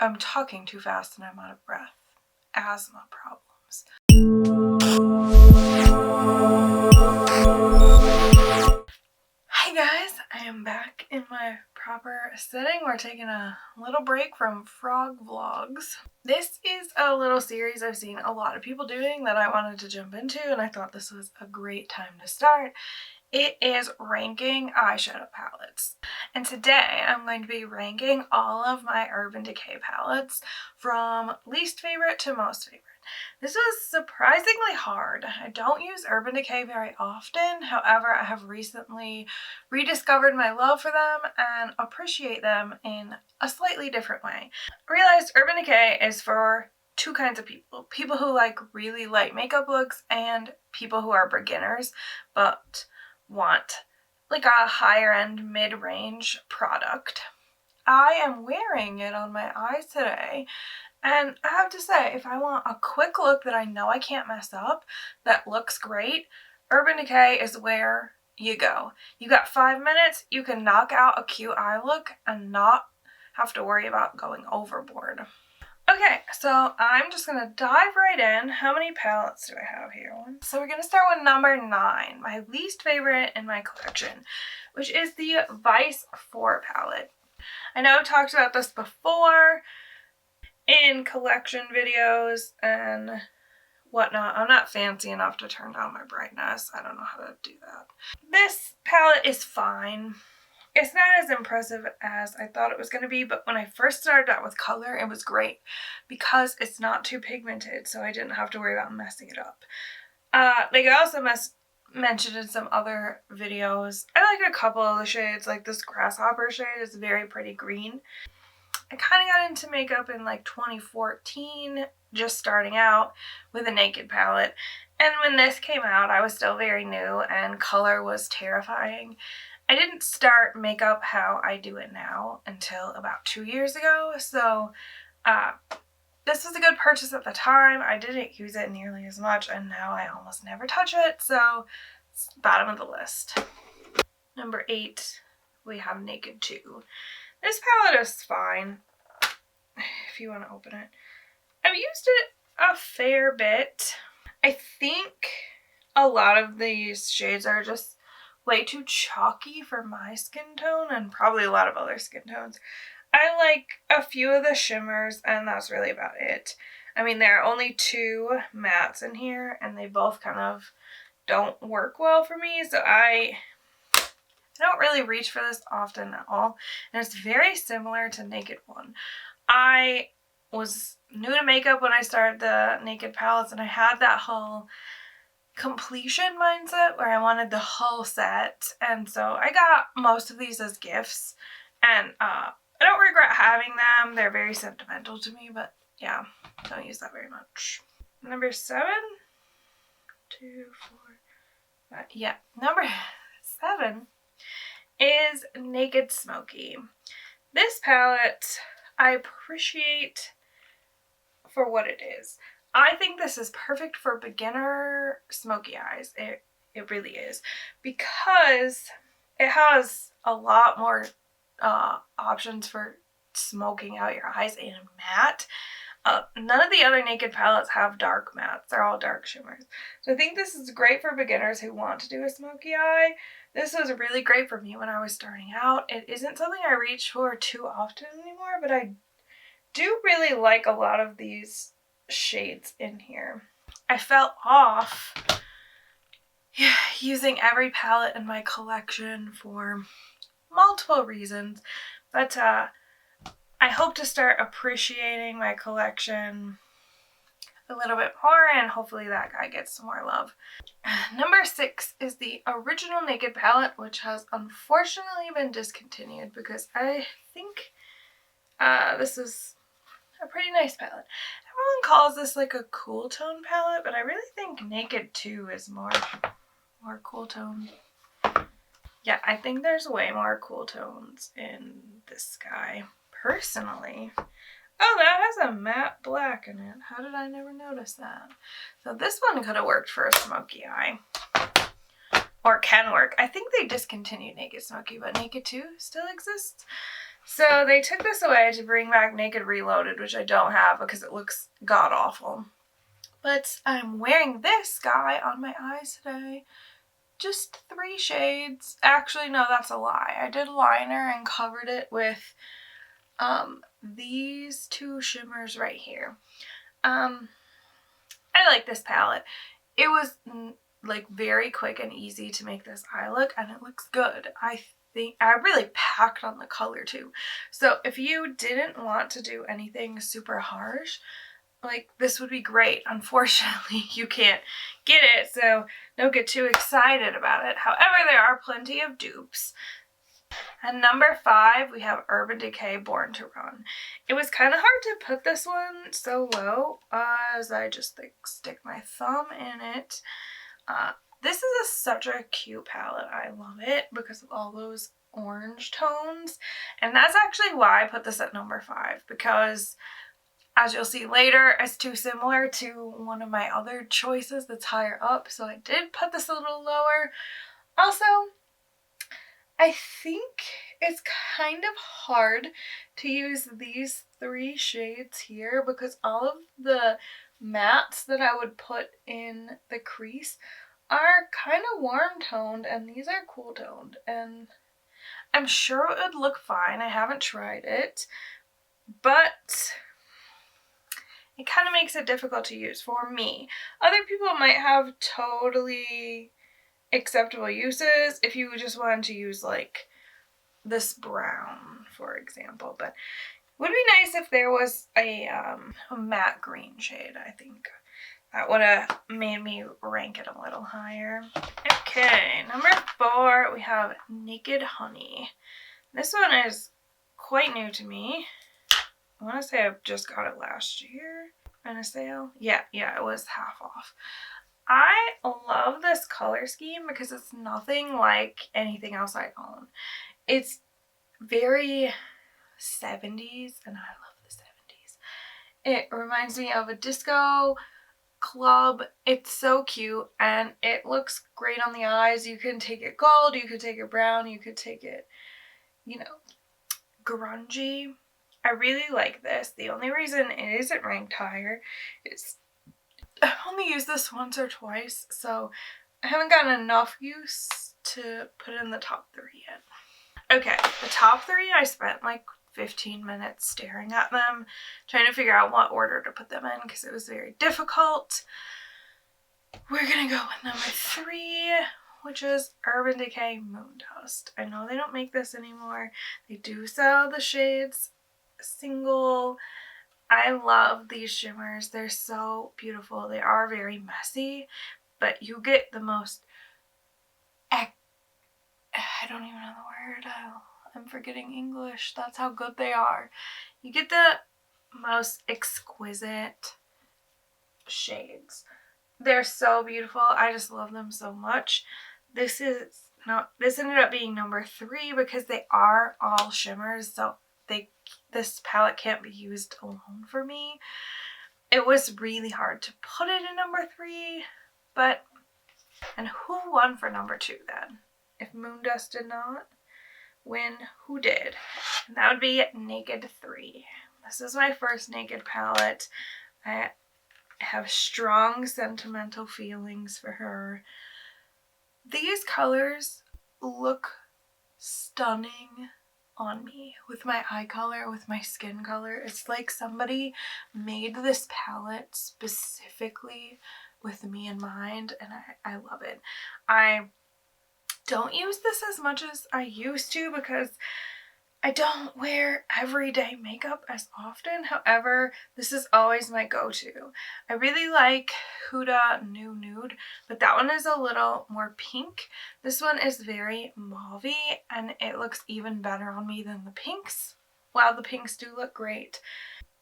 I'm talking too fast and I'm out of breath. Asthma problems. Hi guys, I am back in my proper setting. We're taking a little break from frog vlogs. This is a little series I've seen a lot of people doing that I wanted to jump into, and I thought this was a great time to start. It is ranking eyeshadow palettes. And today I'm going to be ranking all of my Urban Decay palettes from least favorite to most favorite. This was surprisingly hard. I don't use Urban Decay very often. However, I have recently rediscovered my love for them and appreciate them in a slightly different way. I realized Urban Decay is for two kinds of people. People who like really light makeup looks and people who are beginners but want like a higher end mid-range product. I am wearing it on my eyes today, and I have to say, if I want a quick look that I know I can't mess up, that looks great, Urban Decay is where you go. You got 5 minutes, you can knock out a cute eye look and not have to worry about going overboard. Okay, so I'm just going to dive right in. How many palettes do I have here? So we're going to start with number 9, my least favorite in my collection, which is the Vice 4 palette. I know I've talked about this before in collection videos and whatnot. I'm not fancy enough to turn down my brightness. I don't know how to do that. This palette is fine. It's not as impressive as I thought it was going to be, but when I first started out with color, it was great because it's not too pigmented, so I didn't have to worry about messing it up. Like I also mentioned in some other videos, I like a couple of the shades. Like this Grasshopper shade is very pretty green. I kind of got into makeup in like 2014, just starting out with a Naked palette. And when this came out, I was still very new and color was terrifying. I didn't start makeup how I do it now until about 2 years ago, so this was a good purchase at the time. I didn't use it nearly as much, and now I almost never touch it, so it's bottom of the list. Number 8, we have Naked 2. This palette is fine, if you want to open it. I've used it a fair bit. I think a lot of these shades are just way too chalky for my skin tone and probably a lot of other skin tones. I like a few of the shimmers and that's really about it. I mean, there are only 2 mattes in here and they both kind of don't work well for me, so I don't really reach for this often at all. And it's very similar to Naked 1. I was new to makeup when I started the Naked palettes and I had that whole completion mindset where I wanted the whole set, and so I got most of these as gifts, and I don't regret having them. They're very sentimental to me, but yeah, don't use that very much. Number 7, 2, 4, 5, yeah, number 7 is Naked Smoky. This palette I appreciate for what it is. I think this is perfect for beginner smoky eyes. It really is, because it has a lot more options for smoking out your eyes in matte. None of the other Naked palettes have dark mattes. They're all dark shimmers. So I think this is great for beginners who want to do a smoky eye. This was really great for me when I was starting out. It isn't something I reach for too often anymore, but I do really like a lot of these shades in here. I fell off using every palette in my collection for multiple reasons, but I hope to start appreciating my collection a little bit more, and hopefully that guy gets some more love. Number 6 is the original Naked palette, which has unfortunately been discontinued because I think this is a pretty nice palette. Everyone calls this like a cool tone palette, but I really think Naked 2 is more cool tone. Yeah, I think there's way more cool tones in this guy, personally. Oh, that has a matte black in it. How did I never notice that? So this one could have worked for a smoky eye. Or can work. I think they discontinued Naked Smoky, but Naked 2 still exists. So they took this away to bring back Naked Reloaded, which I don't have because it looks god-awful. But I'm wearing this guy on my eyes today. Just 3 shades. Actually, no, that's a lie. I did liner and covered it with these 2 shimmers right here. I like this palette. It was like very quick and easy to make this eye look, and it looks good. I think I really packed on the color too. So if you didn't want to do anything super harsh, like this would be great. Unfortunately, you can't get it, so don't get too excited about it. However, there are plenty of dupes. And number 5, we have Urban Decay Born to Run. It was kind of hard to put this one so low as I just like stick my thumb in it. This is such a cute palette. I love it because of all those orange tones. And that's actually why I put this at number 5, because as you'll see later, it's too similar to one of my other choices that's higher up. So I did put this a little lower. Also, I think it's kind of hard to use these 3 shades here because all of the mattes that I would put in the crease are kind of warm toned and these are cool toned, and I'm sure it would look fine. I haven't tried it, but it kind of makes it difficult to use for me. Other people might have totally acceptable uses if you just wanted to use like this brown, for example, but it would be nice if there was a matte green shade. I think that would have made me rank it a little higher. Okay, number 4, we have Naked Honey. This one is quite new to me. I want to say I just got it last year on a sale. Yeah, it was half off. I love this color scheme because it's nothing like anything else I own. It's very 70s, and I love the 70s. It reminds me of a disco club. It's so cute and it looks great on the eyes. You can take it gold, you could take it brown, you could take it, you know, grungy. I really like this. The only reason it isn't ranked higher is I've only used this once or twice, so I haven't gotten enough use to put in the top 3 yet. Okay, the top 3, I spent like 15 minutes staring at them, trying to figure out what order to put them in because it was very difficult. We're gonna go with number 3, which is Urban Decay Moon Dust. I know they don't make this anymore. They do sell the shades single. I love these shimmers. They're so beautiful. They are very messy, but you get the most, I don't even know the word. I'm forgetting English. That's how good they are. You get the most exquisite shades. They're so beautiful. I just love them so much. This ended up being number 3 because they are all shimmers, so this palette can't be used alone for me. It was really hard to put it in number 3, and who won for number 2 then? If Moon Dust did not win, who did? And that would be Naked 3. This is my first Naked palette. I have strong sentimental feelings for her. These colors look stunning on me with my eye color, with my skin color. It's like somebody made this palette specifically with me in mind, and I love it. I don't use this as much as I used to because I don't wear everyday makeup as often. However, this is always my go-to. I really like Huda New Nude, but that one is a little more pink. This one is very mauve-y, and it looks even better on me than the pinks. While the pinks do look great,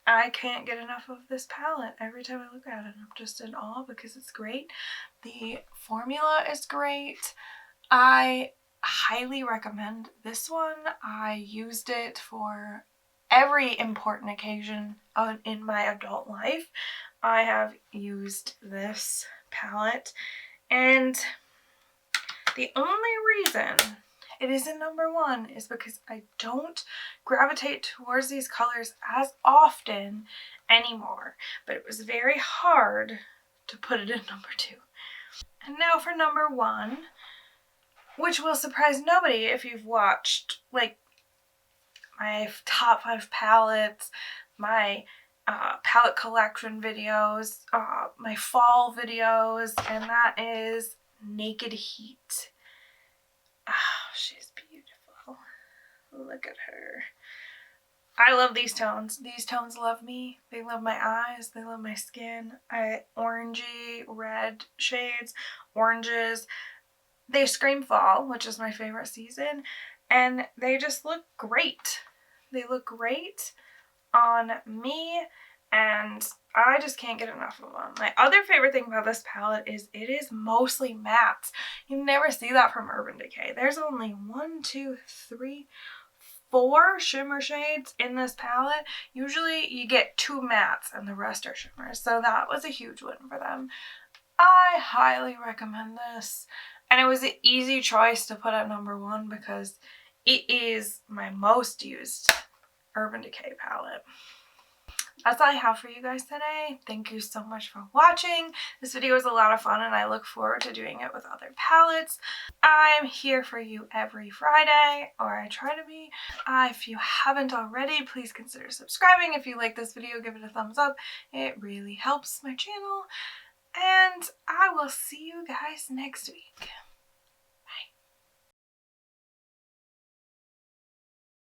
I can't get enough of this palette. Every time I look at it, I'm just in awe because it's great. The formula is great. I highly recommend this one. I used it for every important occasion in my adult life. I have used this palette, and the only reason it isn't number one is because I don't gravitate towards these colors as often anymore. But it was very hard to put it in number 2. And now for number 1, which will surprise nobody if you've watched like my top 5 palettes, my palette collection videos, my fall videos, and that is Naked Heat. Oh, she's beautiful. Look at her. I love these tones. These tones love me. They love my eyes. They love my skin. Orangey, red shades, oranges. They scream fall, which is my favorite season, and they just look great. They look great on me, and I just can't get enough of them. My other favorite thing about this palette is it is mostly mattes. You never see that from Urban Decay. There's only 1, 2, 3, 4 shimmer shades in this palette. Usually you get 2 mattes and the rest are shimmers, so that was a huge win for them. I highly recommend this, and it was an easy choice to put at number 1 because it is my most used Urban Decay palette. That's all I have for you guys today. Thank you so much for watching. This video was a lot of fun and I look forward to doing it with other palettes. I'm here for you every Friday, or I try to be. If you haven't already, please consider subscribing. If you like this video, give it a thumbs up. It really helps my channel. And I will see you guys next week.